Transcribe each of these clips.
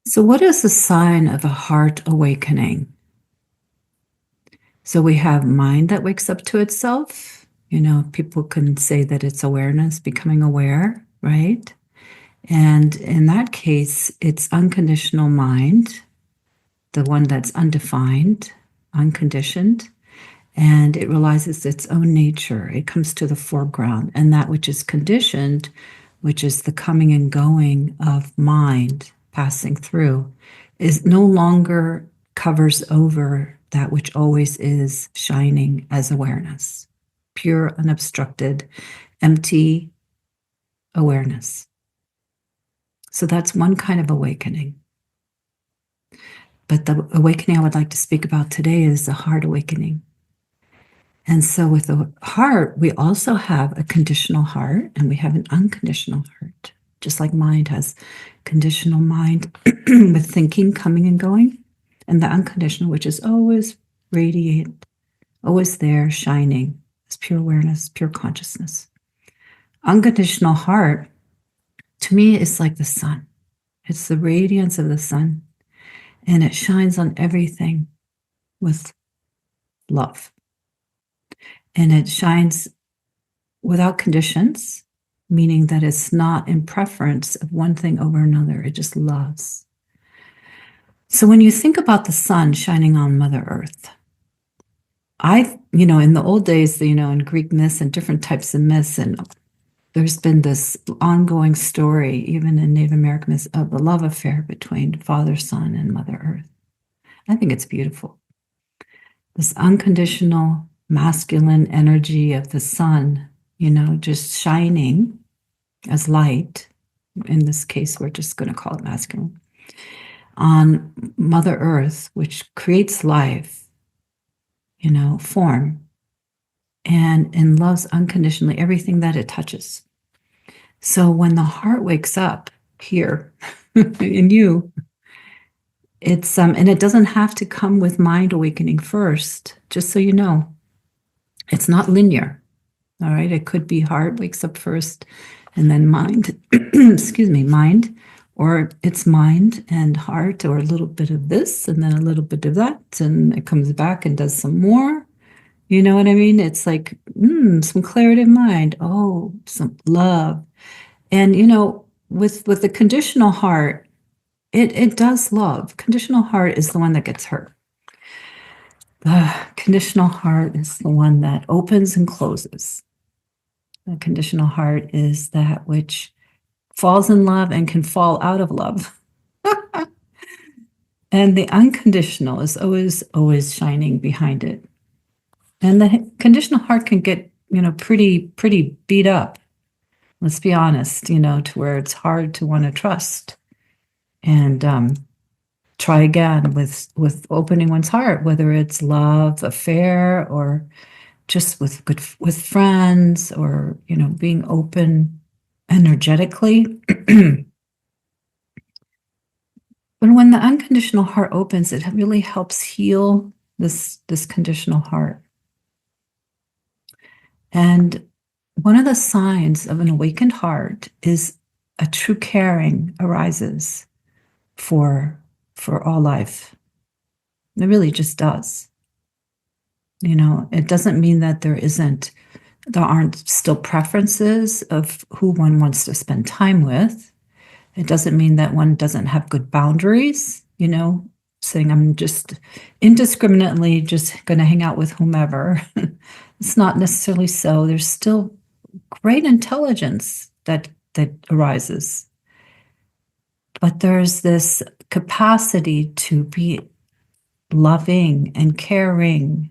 So, what is the sign of a heart awakening? So, we have mind that wakes up to itself. People can say that it's awareness, becoming aware, right? And in that case, it's unconditional mind, the one that's undefined, unconditioned, and it realizes its own nature. It comes to the foreground, and that which is conditioned, which is the coming and going of mind passing through, is no longer covers over that which always is shining as awareness, pure, unobstructed, empty awareness. So that's one kind of awakening. But the awakening I would like to speak about today is the heart awakening. And so with the heart, we also have a conditional heart and we have an unconditional heart, just like mind has conditional mind with thinking coming and going, and the unconditional, which is always radiant, always there, shining, as pure awareness, pure consciousness. Unconditional heart, to me, is like the sun. It's the radiance of the sun, and it shines on everything with love. And it shines without conditions, meaning that it's not in preference of one thing over another. It just loves. So when you think about the sun shining on Mother Earth, in the old days, in Greek myths and different types of myths, and there's been this ongoing story, even in Native American myths, of the love affair between Father, Son, and Mother Earth. I think it's beautiful. This unconditional masculine energy of the sun, just shining as light. In this case, we're just going to call it masculine, on Mother Earth, which creates life, form, and loves unconditionally everything that it touches. So when the heart wakes up here in you, it's and it doesn't have to come with mind awakening first, just so you know. It's not linear. All right. It could be heart wakes up first and then mind, mind, or it's mind and heart, or a little bit of this and then a little bit of that. And it comes back and does some more. You know what I mean? It's like some clarity of mind. Oh, some love. And, with the conditional heart, it does love. Conditional heart is the one that gets hurt. The conditional heart is the one that opens and closes. The conditional heart is that which falls in love and can fall out of love. And the unconditional is always, always shining behind it. And the conditional heart can get, pretty beat up. Let's be honest, to where it's hard to want to trust and try again with opening one's heart, whether it's love, affair, or just with friends, or being open energetically. But when the unconditional heart opens, it really helps heal this conditional heart. And one of the signs of an awakened heart is a true caring arises for all life. It really just does. It doesn't mean that there aren't still preferences of who one wants to spend time with. It doesn't mean that one doesn't have good boundaries, saying I'm just indiscriminately just going to hang out with whomever. It's not necessarily so. There's still great intelligence that arises. But there's this capacity to be loving and caring,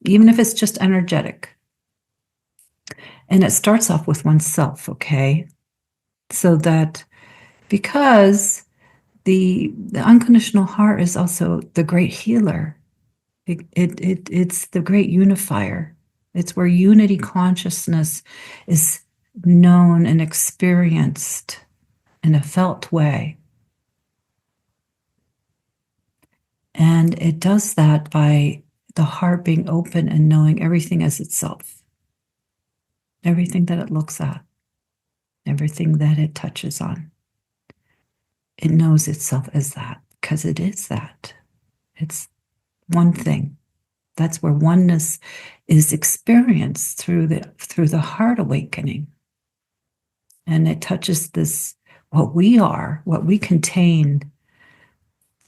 even if it's just energetic. And it starts off with oneself, okay? So that because the unconditional heart is also the great healer. It's the great unifier. It's where unity consciousness is known and experienced in a felt way. And it does that by the heart being open and knowing everything as itself, everything that it looks at, everything that it touches on. it knows itself as that because it is that. It's one thing. That's where oneness is experienced through the heart awakening. And it touches this, what we are, what we contain,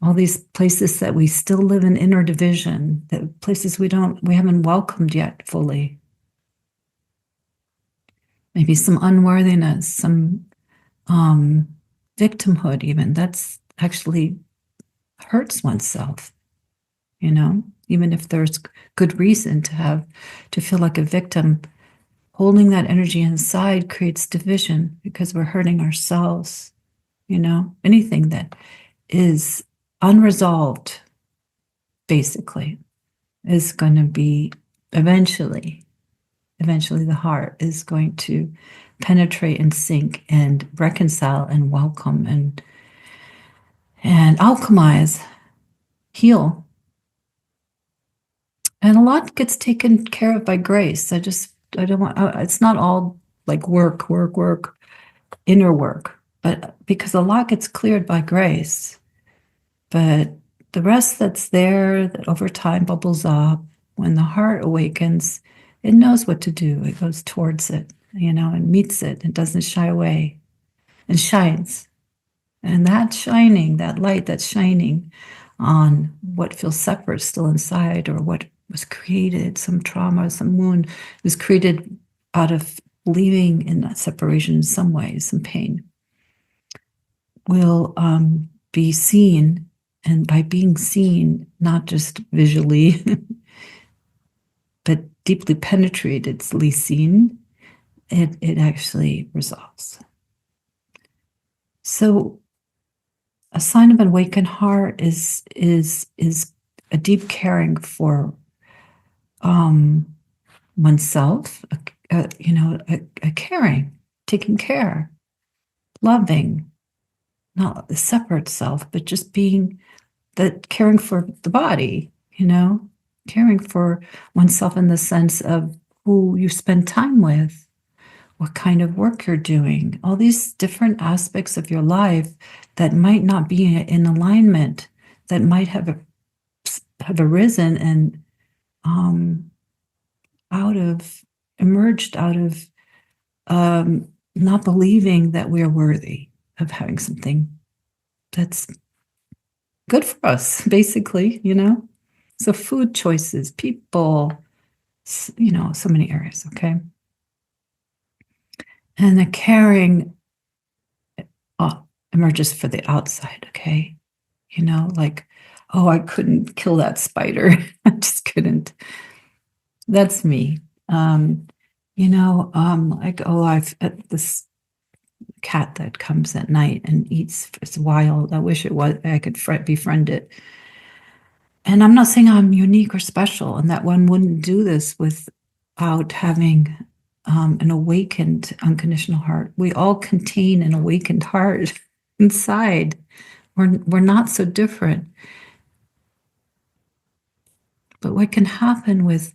all these places that we still live in inner division, that places we haven't welcomed yet fully. Maybe some unworthiness, some victimhood, even. That's actually hurts oneself, even if there's good reason to feel like a victim. Holding that energy inside creates division because we're hurting ourselves. Anything that is unresolved, basically, is going to be eventually the heart is going to penetrate and sink and reconcile and welcome and alchemize, heal. And a lot gets taken care of by grace. I don't want, it's not all like work, inner work, but because a lot gets cleared by grace. But the rest that's there, that over time bubbles up, when the heart awakens, it knows what to do. It goes towards it, and meets it. It doesn't shy away and shines. And that shining, that light that's shining on what feels separate still inside, or what was created, some trauma, some wound was created out of believing in that separation in some ways, some pain, will be seen. And by being seen, not just visually, but deeply penetratedly seen, it actually resolves. So a sign of an awakened heart is a deep caring for oneself, a caring, taking care, loving, not the separate self, but just being that caring for the body, caring for oneself in the sense of who you spend time with, what kind of work you're doing, all these different aspects of your life that might not be in alignment, that might have arisen and emerged out of not believing that we are worthy of having something that's good for us, basically, So food choices, people, so many areas, okay? And the caring emerges for the outside, okay? Like, oh, I couldn't kill that spider. I just couldn't. That's me. Like, oh, I've this cat that comes at night and eats. It's wild. I wish I could befriend it. And I'm not saying I'm unique or special, and that one wouldn't do this without having an awakened, unconditional heart. We all contain an awakened heart inside. We're not so different. But what can happen with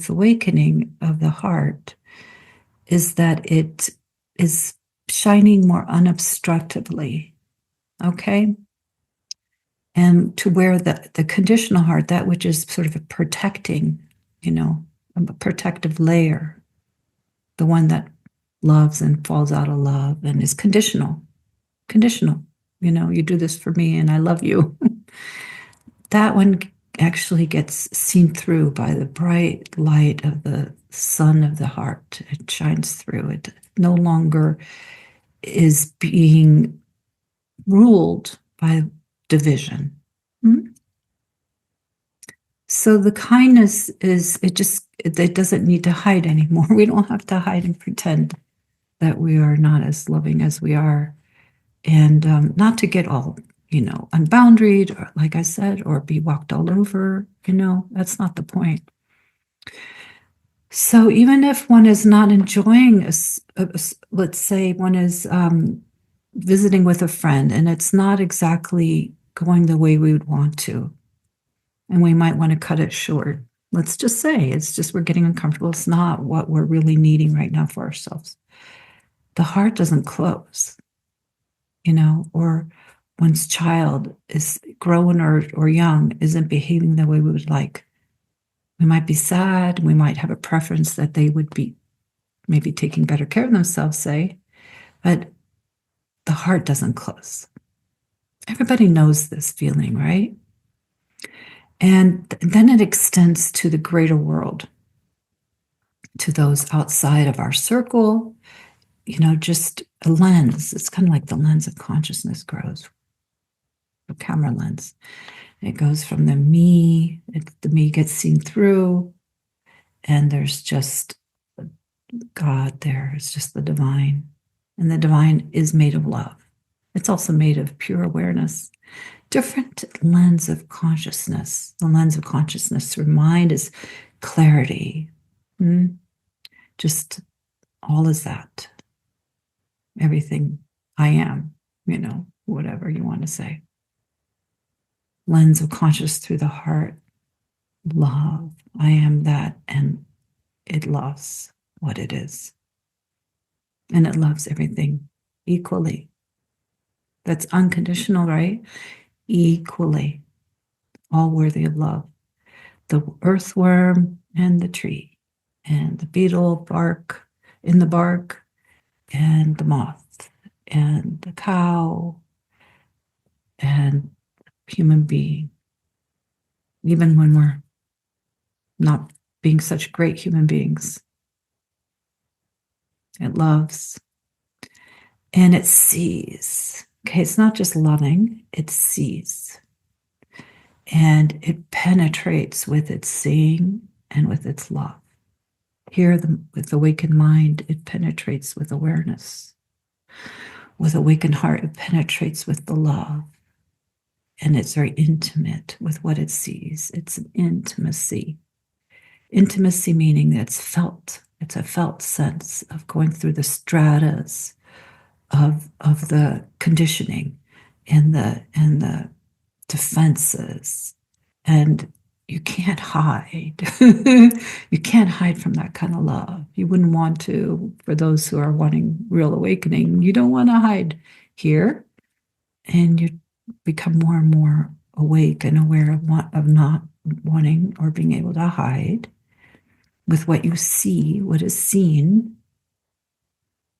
awakening of the heart is that it is shining more unobstructively, okay? And to where the conditional heart, that which is sort of a protecting, a protective layer, the one that loves and falls out of love and is conditional, you do this for me and I love you. That one actually gets seen through by the bright light of the sun of the heart. It shines through. It no longer is being ruled by division. So the kindness it doesn't need to hide anymore. We don't have to hide and pretend that we are not as loving as we are, and not to get all unboundaried, or like I said, or be walked all over. That's not the point. So even if one is not enjoying, let's say one is visiting with a friend and it's not exactly going the way we would want to, and we might want to cut it short. Let's just say it's just we're getting uncomfortable. It's not what we're really needing right now for ourselves. The heart doesn't close. or one's child is growing or young isn't behaving the way we would like. We might be sad. We might have a preference that they would be maybe taking better care of themselves, say, but the heart doesn't close. Everybody knows this feeling, right? And then it extends to the greater world, to those outside of our circle, just a lens. It's kind of like the lens of consciousness grows, a camera lens. It goes from the me gets seen through, and there's just God there. It's just the divine. And the divine is made of love. It's also made of pure awareness. Different lens of consciousness. The lens of consciousness through mind is clarity. Just all is that. Everything I am, whatever you want to say. Lens of consciousness through the heart. Love. I am that, and it loves what it is. And it loves everything equally. That's unconditional, right? Equally. All worthy of love. The earthworm and the tree, and the beetle bark in the bark, and the moth, and the cow, and human being. Even when we're not being such great human beings, it loves and it sees. Okay, it's not just loving, it sees. And it penetrates with its seeing and with its love. Here, with awakened mind, it penetrates with awareness. With awakened heart, it penetrates with the love. And it's very intimate with what it sees. It's an intimacy. Intimacy meaning that it's felt. It's a felt sense of going through the stratas of the conditioning and the defenses. And you can't hide. You can't hide from that kind of love. You wouldn't want to, for those who are wanting real awakening, you don't want to hide here. And you become more and more awake and aware of not wanting or being able to hide with what you see, what is seen,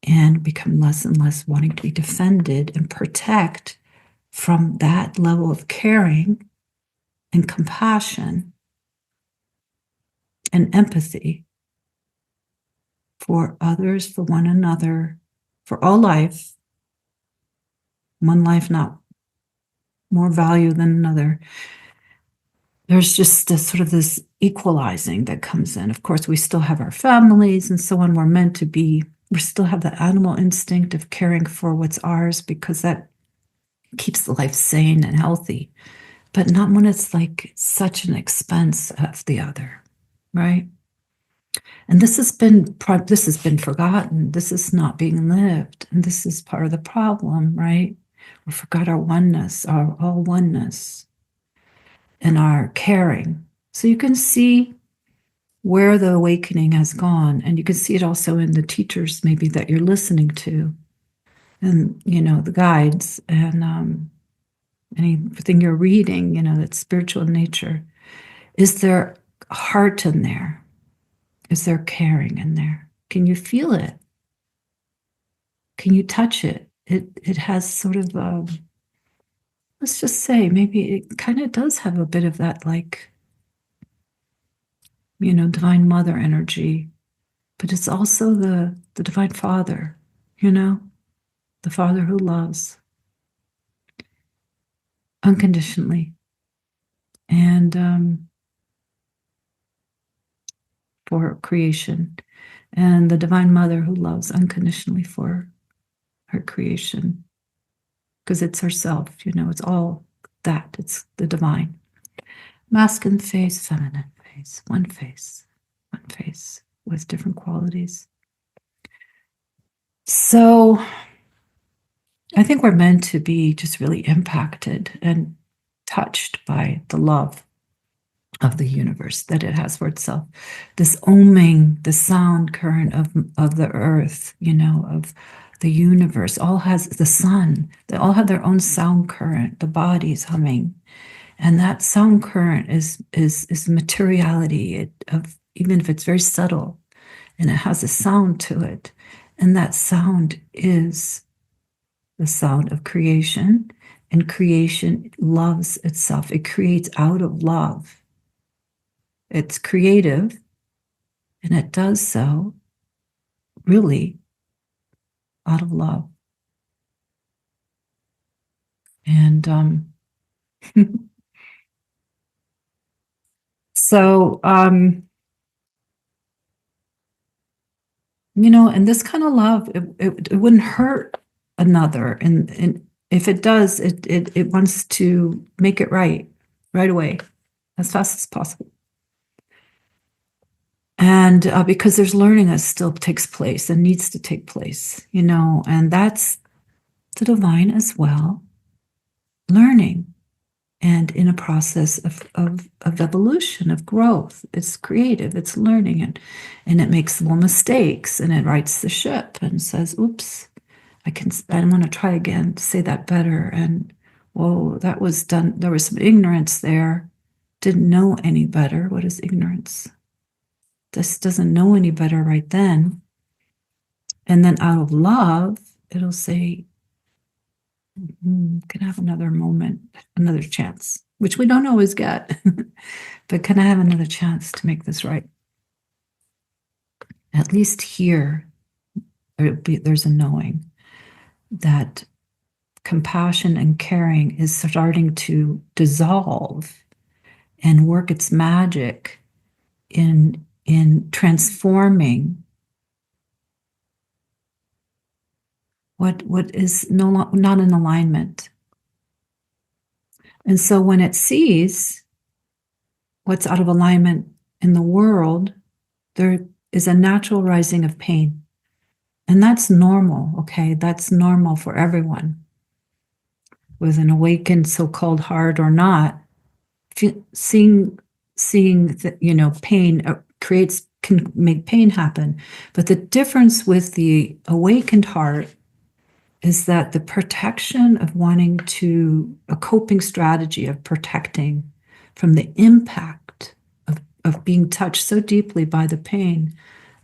and become less and less wanting to be defended and protect from that level of caring and compassion and empathy for others, for one another, for all life. One life not more value than another. There's just this equalizing that comes in. Of course, we still have our families and so on. We're meant to be, we still have the animal instinct of caring for what's ours because that keeps the life sane and healthy, but not when it's like such an expense of the other, right? And this has been forgotten. This is not being lived. And this is part of the problem, right? We forgot our oneness, our all oneness, and our caring. So you can see where the awakening has gone. And you can see it also in the teachers maybe that you're listening to and, the guides and anything you're reading, that's spiritual in nature. Is there heart in there? Is there caring in there? Can you feel it? Can you touch it? It has sort of, let's just say, maybe it kind of does have a bit of that, like, Divine Mother energy, but it's also the Divine Father, the Father who loves unconditionally and for creation, and the Divine Mother who loves unconditionally for her creation, because it's herself, it's all that. It's the divine. Masculine face, feminine face, one face with different qualities. So I think we're meant to be just really impacted and touched by the love of the universe that it has for itself. This oming, the sound current of the earth, of the universe all has the sun. They all have their own sound current. The body's humming, and that sound current is materiality. Of even if it's very subtle, and it has a sound to it, and that sound is the sound of creation. And creation loves itself. It creates out of love. It's creative, and it does so really out of love. And so, and this kind of love, it wouldn't hurt another. And if it does, it wants to make it right away, as fast as possible. And because there's learning that still takes place and needs to take place, and that's the divine as well, learning and in a process of evolution, of growth. It's creative, it's learning, and it makes little mistakes, and it rights the ship and says, oops, I want to try again, say that better. And whoa, that was done. There was some ignorance there. Didn't know any better. What is ignorance? This doesn't know any better right then. And then out of love, it'll say, can I have another moment, another chance, which we don't always get, but can I have another chance to make this right? At least here, there's a knowing that compassion and caring is starting to dissolve and work its magic in transforming what is not in alignment. And so when it sees what's out of alignment in the world, there is a natural rising of pain. And that's normal, okay? That's normal for everyone. With an awakened so-called heart or not, seeing pain can make pain happen. But the difference with the awakened heart is that the protection of wanting a coping strategy of protecting from the impact of being touched so deeply by the pain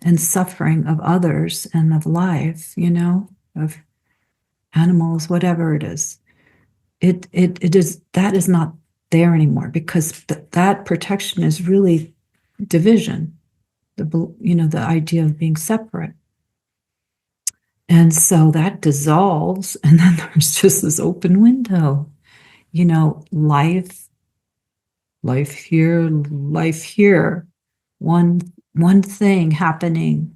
and suffering of others and of life, of animals, whatever it is. It is that is not there anymore, because that protection is really division, the idea of being separate. And so that dissolves, and then there's just this open window, life here, life here, one thing happening,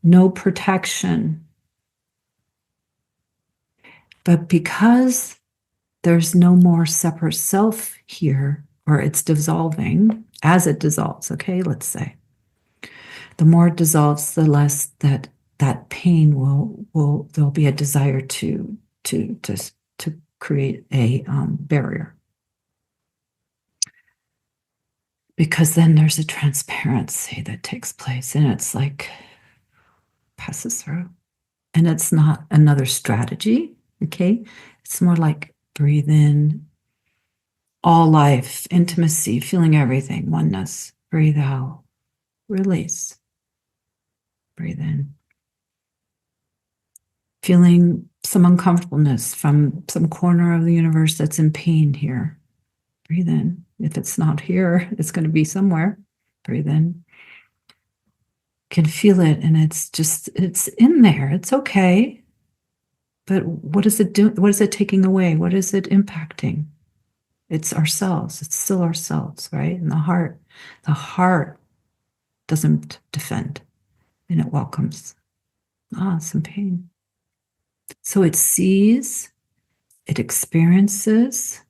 no protection. But because there's no more separate self here, or it's dissolving as it dissolves, okay, let's say, the more it dissolves, the less that pain there'll be a desire to create a barrier, because then there's a transparency that takes place, and it's like passes through, and it's not another strategy, okay? It's more like breathe in, all life, intimacy, feeling everything, oneness. Breathe out, release, breathe in. Feeling some uncomfortableness from some corner of the universe that's in pain here. Breathe in. If it's not here, it's going to be somewhere. Breathe in. Can feel it, and it's in there. It's okay. But what is it doing? What is it taking away? What is it impacting? It's ourselves. It's still ourselves, right? And the heart doesn't defend, and it welcomes. Some pain. So it sees, it experiences,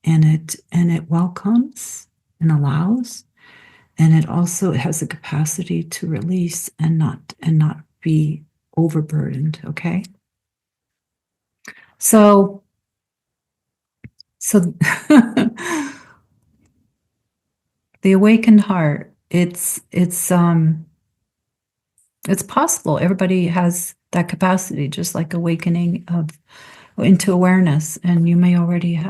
and it welcomes and allows, and it also has the capacity to release and not be overburdened. Okay. So the awakened heart, it's It's possible. Everybody has that capacity, just like awakening into awareness. And you may already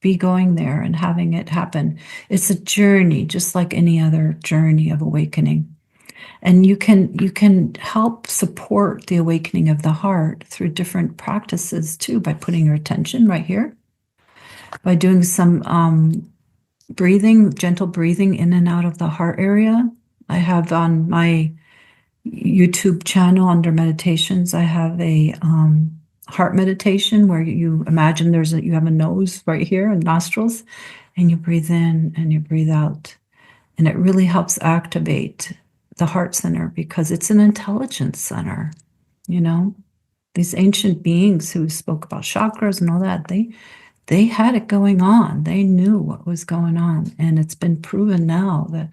be going there and having it happen. It's a journey, just like any other journey of awakening. And you can help support the awakening of the heart through different practices too, by putting your attention right here, by doing some breathing, gentle breathing in and out of the heart area. I have on my YouTube channel under meditations, I have a heart meditation where you imagine you have a nose right here and nostrils, and you breathe in and you breathe out. And it really helps activate the heart center because it's an intelligence center, you know? These ancient beings who spoke about chakras and all that, they had it going on. They knew what was going on. And it's been proven now that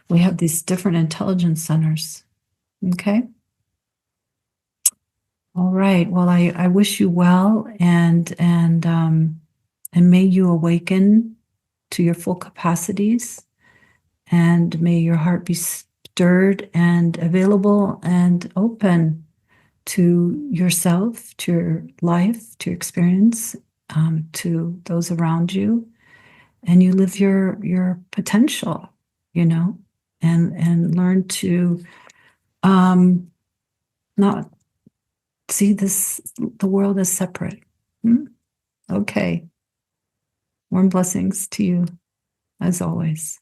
we have these different intelligence centers. Okay. All right. Well, I wish you well, and may you awaken to your full capacities, and may your heart be stirred and available and open to yourself, to your life, to your experience, to those around you, and you live your potential, you know, and learn to not see the world as separate. Hmm? Okay. Warm blessings to you as always.